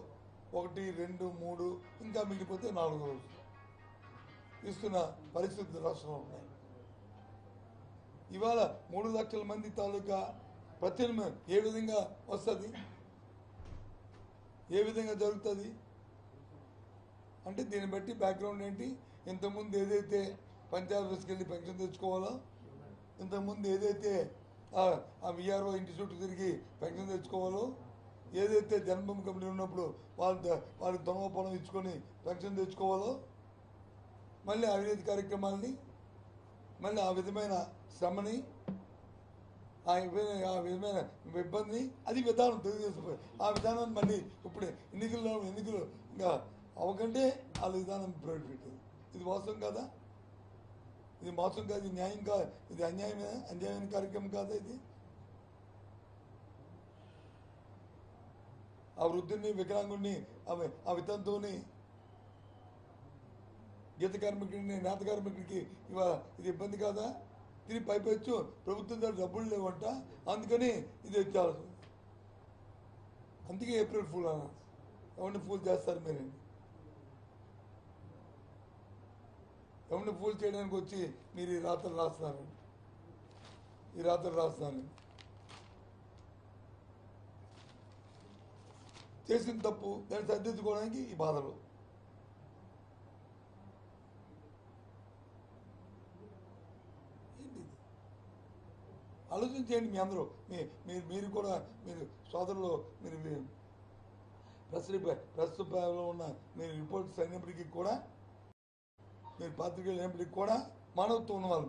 1, 2, 3 ఇంకా మిగిలిపోతే 4 రోజులు ఇస్తున్న పరిస్థితులు రాష్ట్రంలో ఉన్నాయి. ఇవాళ 3 లక్షల మంది తాలూకా ప్రత్యామ్నాయం ఏ విధంగా వస్తుంది, ఏ విధంగా జరుగుతుంది అంటే దీన్ని బట్టి బ్యాక్గ్రౌండ్ ఏంటి? ఇంతకుముందు ఏదైతే పంచాయత్ ఆఫీస్కి వెళ్ళి పెన్షన్ తెచ్చుకోవాలో, ఇంతకుముందు ఏదైతే ఆ విఆర్ఓ ఇంటి చుట్టూ తిరిగి పెన్షన్ తెచ్చుకోవాలో, ఏదైతే జన్మభూమి కమిటీ ఉన్నప్పుడు వాళ్ళకి దొంగ పొలం ఇచ్చుకొని పెన్షన్ తెచ్చుకోవాలో, మళ్ళీ అవినీతి కార్యక్రమాలని, మళ్ళీ ఆ విధమైన శ్రమని, ఆ విధమైన ఇబ్బందిని, అది విధానం తెలుగుదేశం. ఆ విధానాన్ని మళ్ళీ ఇప్పుడు ఎన్నికలు ఇంకా అవకంటే వాళ్ళ విధానం ప్రవేశపెట్టారు. ఇది మోసం కాదా? ఇది మోసం కాదు, ఇది న్యాయం కాదు, ఇది అన్యాయమైన కార్యక్రమం కాదా? ఇది ఆ వృద్ధుని, వికలాంగుడిని, ఆ వితంతువుని, గీత కార్మికుడిని, నేత కార్మికుడికి ఇవాళ ఇది ఇబ్బంది కాదా? తిరిగి పైపెచ్చు ప్రభుత్వం దగ్గర డబ్బులు లేవంట, అందుకని ఇది వచ్చాల్సి. అందుకే ఏప్రిల్ ఫూల్ అన్న. ఎవరిని ఫూల్ చేస్తారు మీరు? ఎవరిని ఫూల్ చేయడానికి వచ్చి మీరు ఈ రాత్రులు రాస్తున్నారండి. ఈ రాత్రి రాస్తాను. చేసిన తప్పు దాన్ని సరిదిద్దుకోవడానికి ఈ బాధలు. ఏంటి ఆలోచించేయండి మీ అందరూ. మీరు కూడా మీరు సోదరులు మీరు ప్రస్తుతంలో ఉన్న మీరు రిపోర్ట్స్ అయినప్పటికీ కూడా మీరు పాత్రికేయులు అయినప్పటికీ కూడా మానవత్వం ఉన్నవాళ్ళు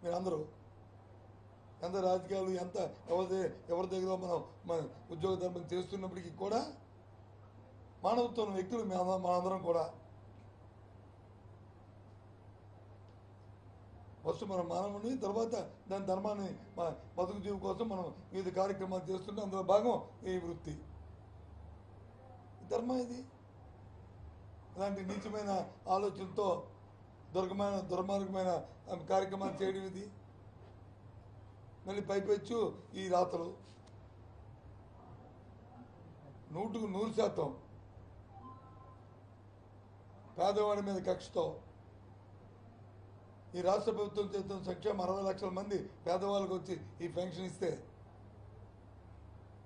మీరందరూ. ఎంత రాజకీయాలు ఎంత ఎవరి దగ్గర మన ఉద్యోగ ధర్మం చేస్తున్నప్పటికీ కూడా మానవత్వం ఉన్న వ్యక్తులు మనందరం కూడా. ఫస్ట్ మనం మానవుని, తర్వాత దాని ధర్మాన్ని బతుకు జీవి కోసం మనం వివిధ కార్యక్రమాలు చేస్తుంటే అందులో భాగం ఈ వృత్తి. ధర్మం ఇది. ఇలాంటి నీచమైన ఆలోచనతో దుర్మార్గమైన కార్యక్రమాలు చేయడం ఇది. మళ్ళీ పైపెచ్చు ఈ రాతలు 100% పేదవాడి మీద కక్షతో ఈ రాష్ట్ర ప్రభుత్వం చేస్తున్న సంక్షేమం 60 లక్షల మంది పేదవాళ్ళకు వచ్చి ఈ పెన్షన్ ఇస్తే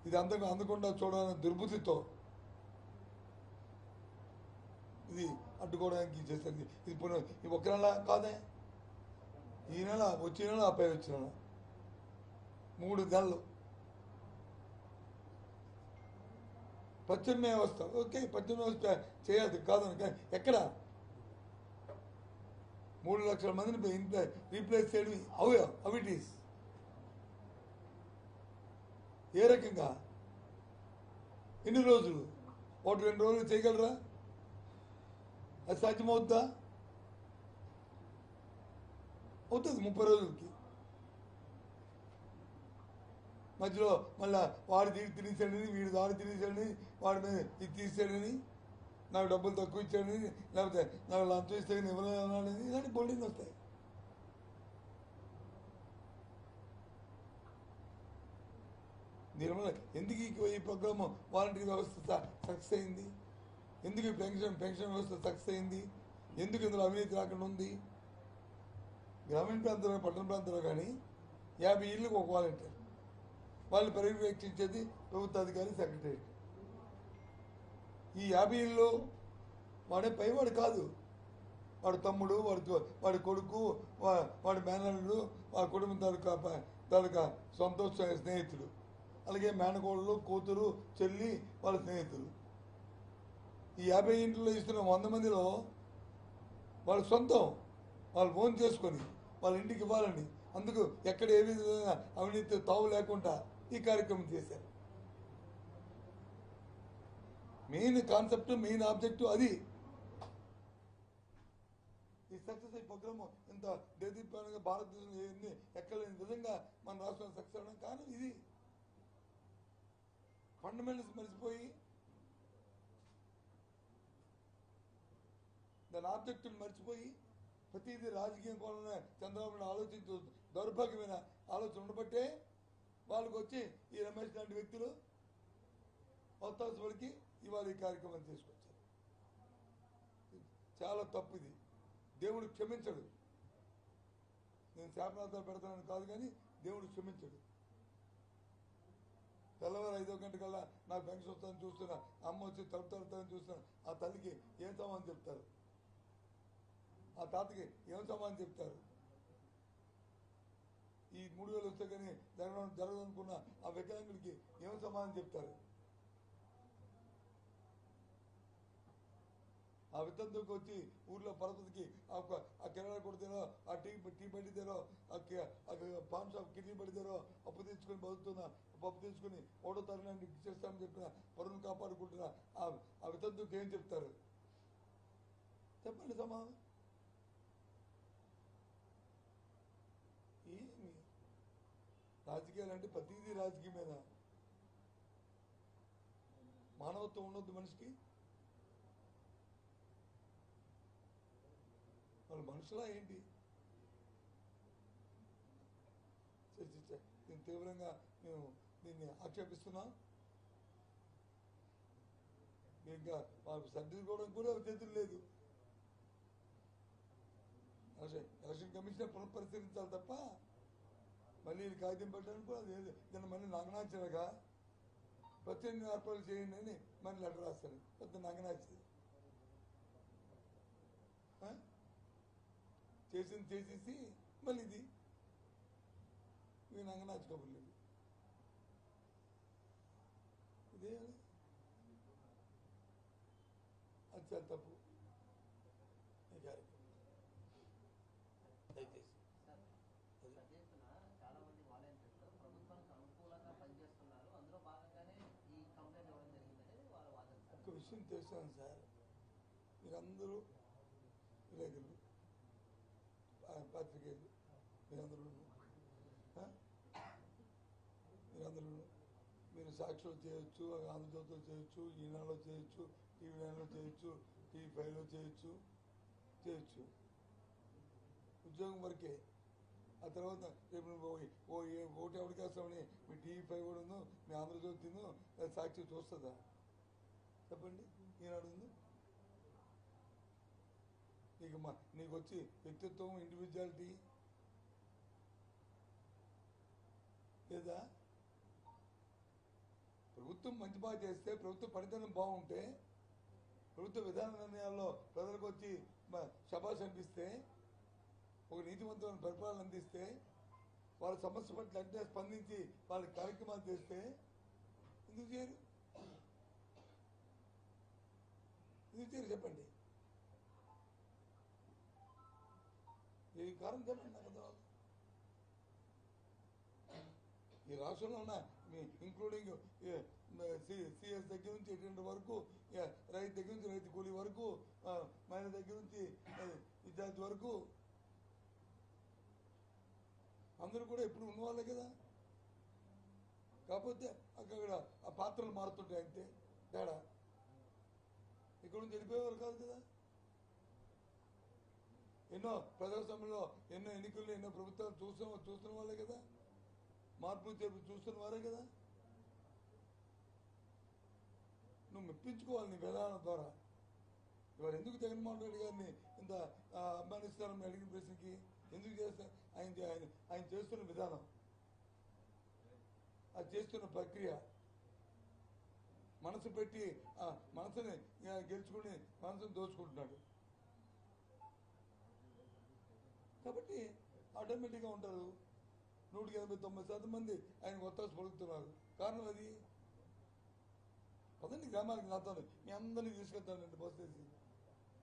ఇది అందకుండా చూడాలనే దుర్బుద్ధితో ఇది అడ్డుకోవడానికి చేసేది. ఇది ఒక నెల కాదే, ఈ నెల వచ్చే నెల ఆపై వచ్చిన నెల 3 నెలలు. పశ్చిమ వ్యవస్థ ఓకే, పశ్చిమ వ్యవస్థ చేయాలి కాదు. ఎక్కడ 3 లక్షల మందిని రీప్లేస్ చేయడం హౌ ఇట్ ఈస్? ఏ రకంగా ఎన్ని రోజులు? 1-2 రోజులు చేయగలరా? అది సాధ్యమవుద్దా? అవుతుంది 30 రోజులకి. మధ్యలో మళ్ళా వాడు తినేసాడని వీడు దాడి తినేసాడని వాడి మీద ఇది తీసాడని నాకు డబ్బులు తక్కువ ఇచ్చాడని లేకపోతే నాకు లంచం ఇస్తే ఇవ్వలేదని ఇలాంటి బోల్డింగ్ వస్తాయి. దీనివల్ల ఎందుకు ఈ ప్రోగ్రామ్ వాలంటరీ వ్యవస్థ సక్సెస్ అయింది? ఎందుకు పెన్షన్ వ్యవస్థ సక్సెస్ అయింది? ఎందుకు ఇందులో అవినీతి రాకుండా ఉంది? గ్రామీణ ప్రాంతంలో పట్టణ ప్రాంతంలో కానీ 50 ఇళ్ళకు ఒక వాలంటీర్, వాళ్ళు పర్యవేక్షించేది ప్రభుత్వ అధికారి, సెక్రటరీ. ఈ 50 ఇళ్ళు వాడే పైవాడు కాదు, వాడు తమ్ముడు, వాడి కొడుకు, వాడి మేనల్లుడు, వాడి కుటుంబం తాలూకా సొంత స్నేహితులు, అలాగే మేనకోడలు, కూతురు, చెల్లి, వాళ్ళ స్నేహితులు. ఈ 50 ఇంట్లో ఇస్తున్న 100 మందిలో వాళ్ళ సొంతం, వాళ్ళు ఫోన్ చేసుకొని వాళ్ళ ఇంటికి ఇవ్వాలని, అందుకు ఎక్కడ ఏ విధంగా అవినీతి తావు లేకుండా ఈ కార్యక్రమం చేశారు. మెయిన్ కాన్సెప్ట్, మెయిన్ ఆబ్జెక్టివ్ అది. ఈ సక్సెస్ ఈ ప్రోగ్రామ్ ఇంత దేదీప్యంగా భారతదేశంలో ఎక్కడ లేని విధంగా మన రాష్ట్రంలో సక్సెస్ అవడం కారణం ఇది. ఫండమెంటల్స్ మర్చిపోయి దాని ఆబ్జెక్టివ్ మర్చిపోయి ప్రతిదీ రాజకీయం కోణంలో చంద్రబాబు ఆలోచించు దౌర్భాగ్యమైన ఆలోచన ఉండబట్టే వాళ్ళకి వచ్చి ఈ రమేష్ లాంటి వ్యక్తులు ఒత్తాసపడికి ఇవాళ ఈ కార్యక్రమం తీసుకొచ్చారు. చాలా తప్పు ఇది. దేవుడు క్షమించడు. నేను శాపనార్థాలు పెడతానని కాదు, కానీ దేవుడు క్షమించడు. తెల్లవారు 5 గంటకల్లా నాకు పెన్షన్ వస్తుందని చూస్తున్నా, అమ్మ వచ్చి తలుపు తడుతుందని చూస్తున్నా, ఆ తల్లికి ఏం సమానం చెప్తారు? ఆ తాతకి ఏం సమానం చెప్తారు? ఈ 3000 వస్తే కానీ జరగదనుకున్న ఆ వికలాంగుడికి ఏం సమానం చెప్తారు? ఆ వితంతుకి వచ్చి ఊర్లో పరపతికి ఆ కిరాణా కొడితేనో, ఆ టీ పట్టితేనో, ఆ పాన్ షాప్ కిడ్నీ పడితేనో అప్పు తెచ్చుకొని బతుకుతున్నా, పప్పు తెచ్చుకొని 1వ తరగతి చేస్తామని చెప్పిన పరువును కాపాడుకుంటున్నా ఆ వితంతుకి ఏం చెప్తారు? చెప్పండి సమాధానం. ఏమి రాజకీయాలు అంటే ప్రతిదీ రాజకీయమేనా? మానవత్వం ఉండొద్దు మనిషికి? వాళ్ళు మనుషులా ఏంటి? దీన్ని తీవ్రంగా మేము దీన్ని ఆక్షేపిస్తున్నాం. ఇంకా వాళ్ళకు సర్దిద్దుకోవడం కూడా చేతులు లేదు. ఎలక్షన్ కమిషన్ పునఃపరిశీలించాలి తప్ప మళ్ళీ ఇది కాగితం పెట్టడానికి కూడా అది దాన్ని మళ్ళీ నగనాచనగా ప్రత్యేక ఏర్పాట్లు చేయండి అని మళ్ళీ లెటర్ రాస్తాను పెద్ద నగనాచి చేసేసి మళ్ళీ ఇది మీ నగనాచి కబుర్లు ఇదే అది చాలా తప్పు ఈ కార్యక్రమం దయచేసి సార్ పెద్ద ఎత్తున చాలా మంది వాలంటీర్లు ప్రభుత్వానికి అనుకూలంగా పనిచేస్తున్నారు, అందులో భాగంగానే ఈ కంప్లైంట్ ఇవ్వడం జరిగిందని వాళ్ళ వాదన. ఒక విషయం తెలుసాను సార్, మీరందరూ విలేకరులు పాత్రికేయులు మీరందరూ మీరు సాక్షిలో చేయొచ్చు, ఆంధ్రజ్యోతిలో చేయొచ్చు, ఈనాడులో చేయొచ్చు, టీవీ 9లో చేయొచ్చు, టీవీ 5లో చేయొచ్చు. ఉద్యోగం వరకే. ఆ తర్వాత రేపు ఓటు ఎవరికి వేస్తామని మీ టీవీ 5 కూడా ఉందో, మీ ఆంధ్రజ్యోతి ఉందో, సాక్షి చూస్తుందా చెప్పండి? ఈనాడు ఉందో నీకు వచ్చి వ్యక్తిత్వం, ఇండివిజువాలిటీ లేదా? ప్రభుత్వం మంచి బాగా చేస్తే, ప్రభుత్వ పనితనం బాగుంటే, ప్రభుత్వ విధాన నిర్ణయాల్లో ప్రజలకు వచ్చి శభాష్ అనిపిస్తే, ఒక నీతివంతమైన పరిపాలన అందిస్తే, వాళ్ళ సమస్య పట్ల అంటే స్పందించి వాళ్ళ కార్యక్రమాలు చేస్తే ఎందుకు చేయరు? చెప్పండి. ఈ కారణం చెప్పండి నాకు అర్థం. ఈ రాష్ట్రంలో ఉన్న ఇంక్లూడింగ్ సిఎస్ దగ్గర నుంచి ఎటువంటి వరకు, రైతు దగ్గర నుంచి రైతు కూలీ వరకు, మహిళ దగ్గర నుంచి విద్యార్థి వరకు అందరూ కూడా ఎప్పుడు ఉన్నవాళ్ళే కదా. కాకపోతే అక్కడ ఆ పాత్రలు మారుతుంటాయి అంతే తేడా. ఇక్కడ నుంచి వెళ్ళిపోయేవారు కాదు కదా. ఎన్నో ప్రజాస్వామ్యంలో ఎన్నో ఎన్నికల్లో ఎన్నో ప్రభుత్వాలు చూస్తున్న వాళ్ళే కదా. మార్పులు చేర్పు చూస్తున్న వారే కదా. నువ్వు మెప్పించుకోవాలి నీ విధానం ద్వారా. ఇవాళ ఎందుకు జగన్మోహన్ రెడ్డి గారిని ఇంత అభిమానిస్తారని అడిగిన ప్రశ్నకి ఎందుకు చేస్తారు? ఆయన చేస్తున్న విధానం, అది చేస్తున్న ప్రక్రియ, మనసు పెట్టి మనసుని గెలుచుకుని మనసుని దోచుకుంటున్నాడు. కాబట్టి ఆటోమేటిక్గా ఉంటారు. 189% మంది ఆయన ఒత్తాసు పలుకుతున్నారు. కారణం అది. పదండి గ్రామానికి నాతో మీ అందరినీ తీసుకెళ్తానండి బస్సు వేసి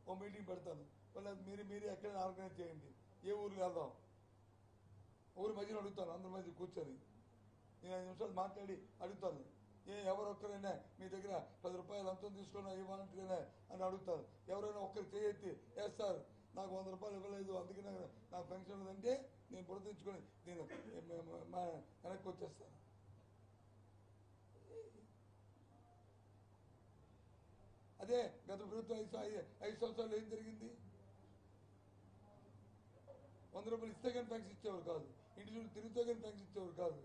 ఓ మీటింగ్ పెడతాను. వాళ్ళ మీరే ఎక్కడైనా ఆర్గనైజ్ చేయండి. ఏ ఊరికి వెళ్దాం, ఊరి మధ్యలో అడుగుతాను. అందరి మధ్య కూర్చొని నేను 5 నిమిషాలు మాట్లాడి అడుగుతాను. ఎవరొక్కరైనా మీ దగ్గర 10 రూపాయలు అంతం తీసుకున్నా ఏ వాలంటీర్నా అని అడుగుతాను. ఎవరైనా ఒక్కరు చేయెత్తి సార్ నాకు 100 రూపాయలు ఇవ్వలేదు అందుకే నాకు పెన్షన్ ఉందంటే నేను ప్రవర్తించుకొని నేను వెనక్కి వచ్చేస్తాను. అదే గత ప్రభుత్వం 5 సంవత్సరాలు ఏం జరిగింది? 100 రూపాయలు ఇస్తే కానీ పెన్షన్ ఇచ్చేవారు కాదు. ఇంటి చుట్టూ తిరిగితే కానీ పెన్షన్ ఇచ్చేవారు కాదు.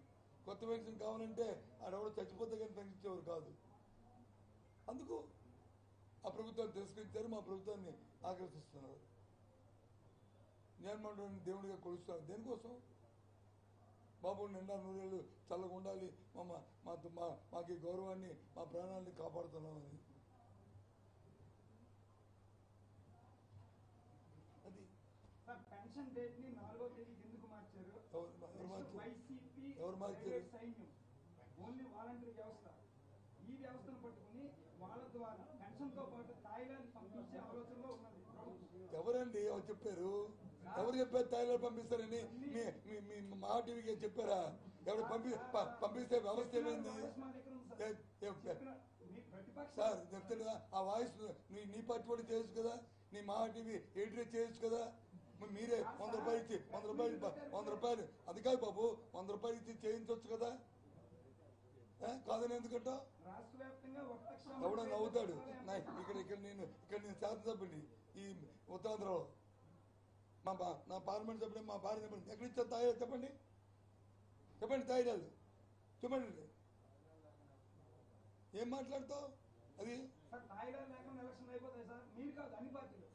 కొత్త పెన్షన్ కావాలంటే ఆడెవడో చచ్చిపోతే కానీ పెన్షన్ ఇచ్చేవారు కాదు. అందుకు ఆ ప్రభుత్వాన్ని తిరస్కరించారు, మా ప్రభుత్వాన్ని ఆకర్షిస్తున్నారు. జగన్మోహన్ దేవుడిగా కొలుస్తున్నారు. దేనికోసం? బాబు నిండా 100 ఏళ్ళు చల్లగా ఉండాలి, మాకు ఈ గౌరవాన్ని మా ప్రాణాన్ని కాపాడుతున్నామని. అది సార్ పెన్షన్ డేట్ ని 4వ తేదీకి ఎందుకు మార్చారు? వైసీపీ సైన్యం ఓన్లీ వాలంటీర్ వ్యవస్థ, ఈ వ్యవస్థను పట్టుకుని వాళ్ళ ద్వారా పెన్షన్ తో పాటు తాయిలాండ్ పంపించే ఆలోచనలో ఉన్నది. ఎవరండి చెప్పారు? ఎవరు చెప్పారు తాయిలాండ్ పంపిస్తారని? మీ మా టీవీకి చెప్పారా? ఎవరు పంపిస్తే వ్యవస్థ ఏమైంది సార్? చెప్తాను ఆ వాయిస్ నీ పార్టీ కూడా చేయొచ్చు కదా, నీ మా టీవీ ఎడిటర్ చేయొచ్చు కదా. మీరే 100 రూపాయలు ఇచ్చి 100 రూపాయలు అది కాదు బాబు, 100 రూపాయలు ఇచ్చి చేయించవచ్చు కదా. కాదని ఎందుకంటా? ఎవడో నవ్వుతాడు. ఇక్కడ నేను శాసనసభ్యుడిని ఈ ఉత్తరాంధ్రలో, నా పార్లమెంట్ సభ్యుడు మా భార్య చెప్పండి ఎక్కడ ఇచ్చారు తాయిలాలు చెప్పండి తాయిలాలు చెప్పండి. ఏం మాట్లాడతావు? అది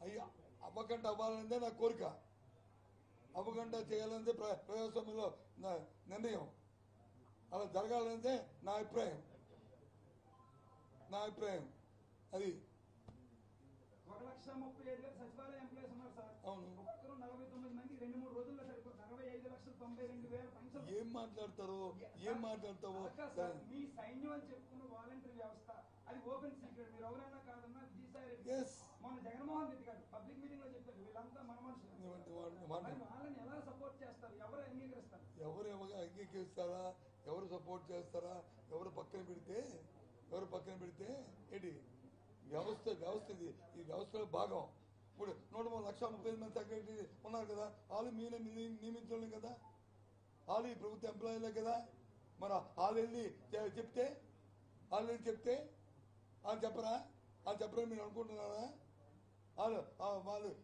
అయ్యా అవ్వకంటే అవ్వాలనేదే నా కోరిక. అవ్వకుండా చేయాలనేది ప్రజాస్వామ్యంలో నిర్ణయం. అలా జరగాలనేదే నా అభిప్రాయం. అది 1,35,000 సచివాలయ ఎంప్లాయీస్ ఉన్నారు సార్. అవును. ఒక్కరు 49 మంది 2-3 రోజుల్లో సరిపోతుంది. 65,92,000 పెన్షన్. ఏం మాట్లాడతావు? సార్, మీ సైన్యం అని చెప్పుకున్న వాలంటీర్ వ్యవస్థ అది ఓపెన్ సీక్రెట్. మీరు ఎవరైనా కాదన్నా విజయసాయి రెడ్డి మొన్న జగన్మోహన్ రెడ్డి గారు పబ్లిక్ మీటింగ్ లో చెప్పారు వీళ్ళంతా మన మనుషులు. వాళ్ళని ఎలా సపోర్ట్ చేస్తారు? ఎవరు అంగీకరిస్తారు? ఎవరు అంగీకరిస్తారా? ఎవరు సపోర్ట్ చేస్తారా? ఎవరు పక్కన పెడితే ఏంటి వ్యవస్థ ఇది. ఈ వ్యవస్థలో భాగం. ఇప్పుడు 1,30,35 మంది సెక్రటరీ ఉన్నారు కదా, వాళ్ళు మీరే నియమించడం కదా, వాళ్ళు ఈ ప్రభుత్వ ఎంప్లాయీలే కదా. మరి వాళ్ళు వెళ్ళి చెప్తే వాళ్ళు చెప్పరా? వాళ్ళు చెప్పరని మీరు అనుకుంటున్నారా? వాళ్ళు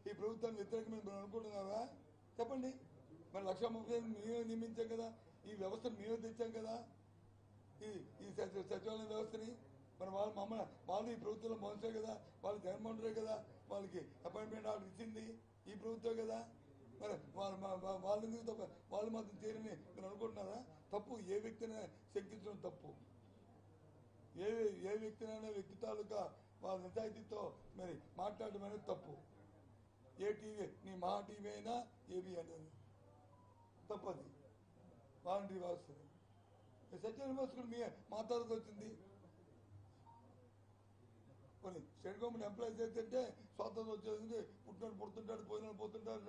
ఈ ప్రభుత్వాన్ని వ్యతిరేకమైన మీరు అనుకుంటున్నారా? చెప్పండి. మరి 1,35,000 మేమే నియమించాం కదా, ఈ వ్యవస్థను మేమే తెచ్చాం కదా, ఈ సచివాలయ వ్యవస్థని. మరి వాళ్ళు ఈ ప్రభుత్వంలో మనుషులే కదా, వాళ్ళు జగన్మోహన్ రెడ్డి కదా వాళ్ళకి అపాయింట్మెంట్ ఆర్డర్ ఇచ్చింది ఈ ప్రభుత్వం కదా. మరి వాళ్ళు మాత్రం చేరని మీరు అనుకుంటున్నారా? తప్పు. ఏ వ్యక్తిని శంకించడం తప్పు. ఏ వ్యక్తినైనా వ్యక్తి తాలూకా వాళ్ళ నిజాయితీతో మరి మాట్లాడడం అనేది తప్పు. ఏ టీవీ, నీ మా టీవీ అయినా ఏబీ అనేది తప్పది. వాలంటరీ వ్యవస్థ సచివాలయ వ్యవస్థ కూడా మాట్లాడాల్సి వచ్చింది. కొన్ని స్టేట్ గవర్నమెంట్ ఎంప్లాయీస్ అయితే స్వాతంత్రం వచ్చేది పుట్టినోడు పుడుతుంటాడు, పోతుంటాడు,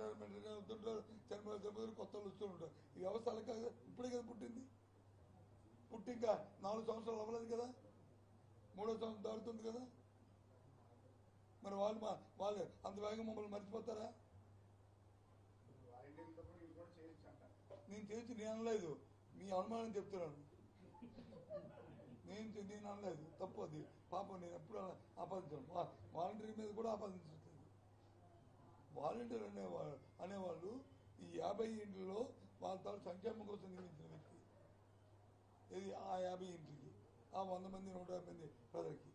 అవుతుంటారు, చనిపోయి కొత్త వాళ్ళు వస్తూ ఉంటారు. ఈ వ్యవస్థ అలా కాదు. ఇప్పుడే కదా పుట్టి ఇంకా 4 సంవత్సరాలు అవ్వలేదు కదా, 3వ సంవత్సరం దాడుతుంది కదా. మరి వాళ్ళు అంత వేగంగా మమ్మల్ని మర్చిపోతారా? నేను అనలేదు, మీ అనుమానం చెప్తున్నాను. నేను అనలేదు. తప్పు అది. పాపం నేను ఎప్పుడు ఆపాదించాను. వాలంటీర్ మీద కూడా ఆపాదించట్లేదు. వాలంటీర్ అనేవాళ్ళు ఈ 50 ఇంట్లో వాళ్ళ తాను సంక్షేమం కోసం నియమించిన వ్యక్తి. ఇది ఆ 50 ఇంటికి, ఆ 100 మంది 150 మంది ప్రజలకి.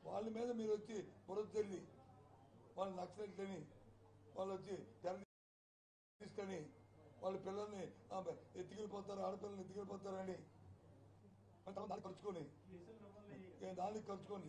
వాళ్ళ మీద మీరు వచ్చి బురదల్లి వాళ్ళు నక్సలెట్లని వాళ్ళు వచ్చి తీసుకొని వాళ్ళ పిల్లల్ని ఎత్తుకెళ్ళిపోతారు, ఆడపిల్లల్ని ఎత్తుకెళ్ళిపోతారని దాన్ని ఖర్చుకొని